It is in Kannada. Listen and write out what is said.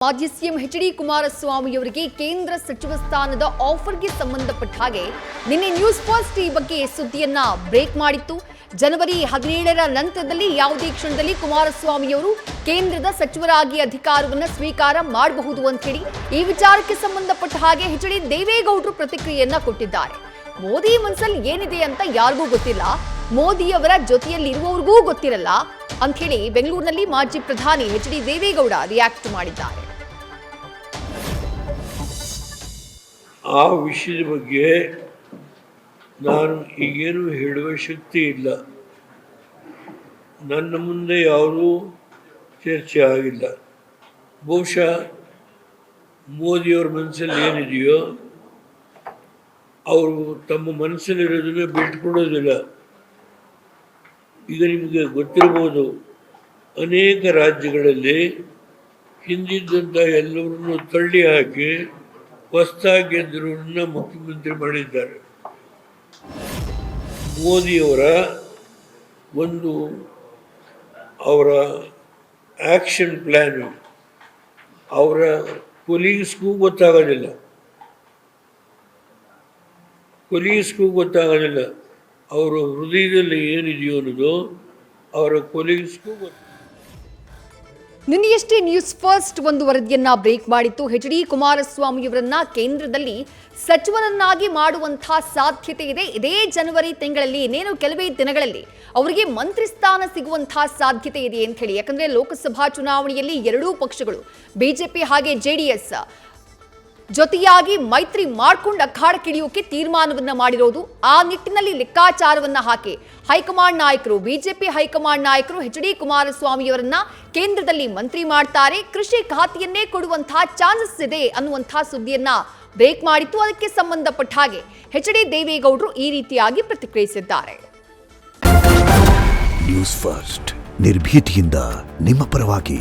ಮಾಜಿ ಸಿಎಂ ಎಚ್.ಡಿ. ಕುಮಾರಸ್ವಾಮಿ ಅವರಿಗೆ ಕೇಂದ್ರ ಸಚಿವ ಸ್ಥಾನದ ಆಫರ್ಗೆ ಸಂಬಂಧಪಟ್ಟ ಹಾಗೆ ನಿನ್ನೆ ನ್ಯೂಸ್ ಫಸ್ಟ್ ಈ ಬಗ್ಗೆ ಸುದ್ದಿಯನ್ನ ಬ್ರೇಕ್ ಮಾಡಿತ್ತು. ಜನವರಿ 17ರ ನಂತರದಲ್ಲಿ ಯಾವುದೇ ಕ್ಷಣದಲ್ಲಿ ಕುಮಾರಸ್ವಾಮಿ ಅವರು ಕೇಂದ್ರದ ಸಚಿವರಾಗಿ ಅಧಿಕಾರವನ್ನು ಸ್ವೀಕಾರ ಮಾಡಬಹುದು ಅಂತ ಹೇಳಿ ಈ ವಿಚಾರಕ್ಕೆ ಸಂಬಂಧಪಟ್ಟ ಹಾಗೆ ಎಚ್.ಡಿ. ದೇವೇಗೌಡರು ಪ್ರತಿಕ್ರಿಯೆಯನ್ನ ಕೊಟ್ಟಿದ್ದಾರೆ. ಮೋದಿ ಮನಸ್ಸಲ್ಲಿ ಏನಿದೆ ಅಂತ ಯಾರಿಗೂ ಗೊತ್ತಿಲ್ಲ, ಮೋದಿಯವರ ಜೊತೆಯಲ್ಲಿ ಇರುವವರಿಗೂ ಗೊತ್ತಿರಲ್ಲ ಅಂತ ಹೇಳಿ ಬೆಂಗಳೂರಿನಲ್ಲಿ ಮಾಜಿ ಪ್ರಧಾನಿ ಎಚ್.ಡಿ. ದೇವೇಗೌಡ ರಿಯಾಕ್ಟ್ ಮಾಡಿದ್ದಾರೆ. ಆ ವಿಷಯದ ಬಗ್ಗೆ ನಾನು ಈಗೇನು ಹೇಳುವ ಶಕ್ತಿ ಇಲ್ಲ. ನನ್ನ ಮುಂದೆ ಯಾವುದೂ ಚರ್ಚೆ ಆಗಿಲ್ಲ. ಬಹುಶಃ ಮೋದಿಯವ್ರ ಮನಸ್ಸಲ್ಲಿ ಏನಿದೆಯೋ ಅವರು ತಮ್ಮ ಮನಸ್ಸಲ್ಲಿರೋದನ್ನ ಬಿಟ್ಕೊಡೋದಿಲ್ಲ. ಈಗ ನಿಮಗೆ ಗೊತ್ತಿರಬಹುದು, ಅನೇಕ ರಾಜ್ಯಗಳಲ್ಲಿ ಹಿಂದಿದ್ದಂಥ ಎಲ್ಲವರನ್ನು ತಳ್ಳಿ ಹಾಕಿ ಹೊಸದಾಗಿ ಗೆದ್ದರನ್ನ ಮುಖ್ಯಮಂತ್ರಿ ಮಾಡಿದ್ದಾರೆ. ಮೋದಿಯವರ ಅವರ ಆ್ಯಕ್ಷನ್ ಪ್ಲ್ಯಾನು ಅವರ ಕೊಲೀಗ್ಸ್ಗೂ ಗೊತ್ತಾಗೋದಿಲ್ಲ. ಅವರ ಹೃದಯದಲ್ಲಿ ಏನಿದೆಯೋ ಅನ್ನೋದು ಅವರ ಕೊಲೀಗ್ಸ್ಗೂ ಗೊತ್ತು. ನಿನ್ನೆಯಷ್ಟೇ ನ್ಯೂಸ್ ಫಸ್ಟ್ ಒಂದು ವರದಿಯನ್ನ ಬ್ರೇಕ್ ಮಾಡಿತ್ತು. ಎಚ್.ಡಿ. ಕುಮಾರಸ್ವಾಮಿಯವರನ್ನ ಕೇಂದ್ರದಲ್ಲಿ ಸಚಿವರನ್ನಾಗಿ ಮಾಡುವಂತಹ ಸಾಧ್ಯತೆ ಇದೆ. ಇದೇ ಜನವರಿ ತಿಂಗಳಲ್ಲಿ ಇನ್ನೇನು ಕೆಲವೇ ದಿನಗಳಲ್ಲಿ ಅವರಿಗೆ ಮಂತ್ರಿ ಸ್ಥಾನ ಸಿಗುವಂತಹ ಸಾಧ್ಯತೆ ಇದೆ ಅಂತ ಹೇಳಿ. ಯಾಕಂದ್ರೆ ಲೋಕಸಭಾ ಚುನಾವಣೆಯಲ್ಲಿ ಎರಡೂ ಪಕ್ಷಗಳು ಬಿಜೆಪಿ ಹಾಗೆ ಜೆಡಿಎಸ್ ಜೊತೆಯಾಗಿ ಮೈತ್ರಿ ಮಾಡ್ಕೊಂಡು ಅಖಾಡಕ್ಕಿಳಿಯೋಕೆ ತೀರ್ಮಾನವನ್ನ ಮಾಡಿರೋದು. ಆ ನಿಟ್ಟಿನಲ್ಲಿ ಲೆಕ್ಕಾಚಾರವನ್ನ ಹಾಕಿ ಹೈಕಮಾಂಡ್ ನಾಯಕರು, ಬಿಜೆಪಿ ಹೈಕಮಾಂಡ್ ನಾಯಕರು ಎಚ್.ಡಿ. ಕುಮಾರಸ್ವಾಮಿಯವರನ್ನ ಕೇಂದ್ರದಲ್ಲಿ ಮಂತ್ರಿ ಮಾಡ್ತಾರೆ, ಕೃಷಿ ಖಾತೆಯನ್ನೇ ಕೊಡುವಂತಹ ಚಾನ್ಸಸ್ ಇದೆ ಅನ್ನುವಂತಹ ಸುದ್ದಿಯನ್ನ ಬ್ರೇಕ್ ಮಾಡಿತ್ತು. ಅದಕ್ಕೆ ಸಂಬಂಧಪಟ್ಟ ಹಾಗೆ ಎಚ್.ಡಿ. ದೇವೇಗೌಡರು ಈ ರೀತಿಯಾಗಿ ಪ್ರತಿಕ್ರಿಯಿಸಿದ್ದಾರೆ. ನ್ಯೂಸ್ ಫಸ್ಟ್ ನಿರ್ಭೀತಿಯಿಂದ ನಿಮ್ಮ ಪರವಾಗಿ.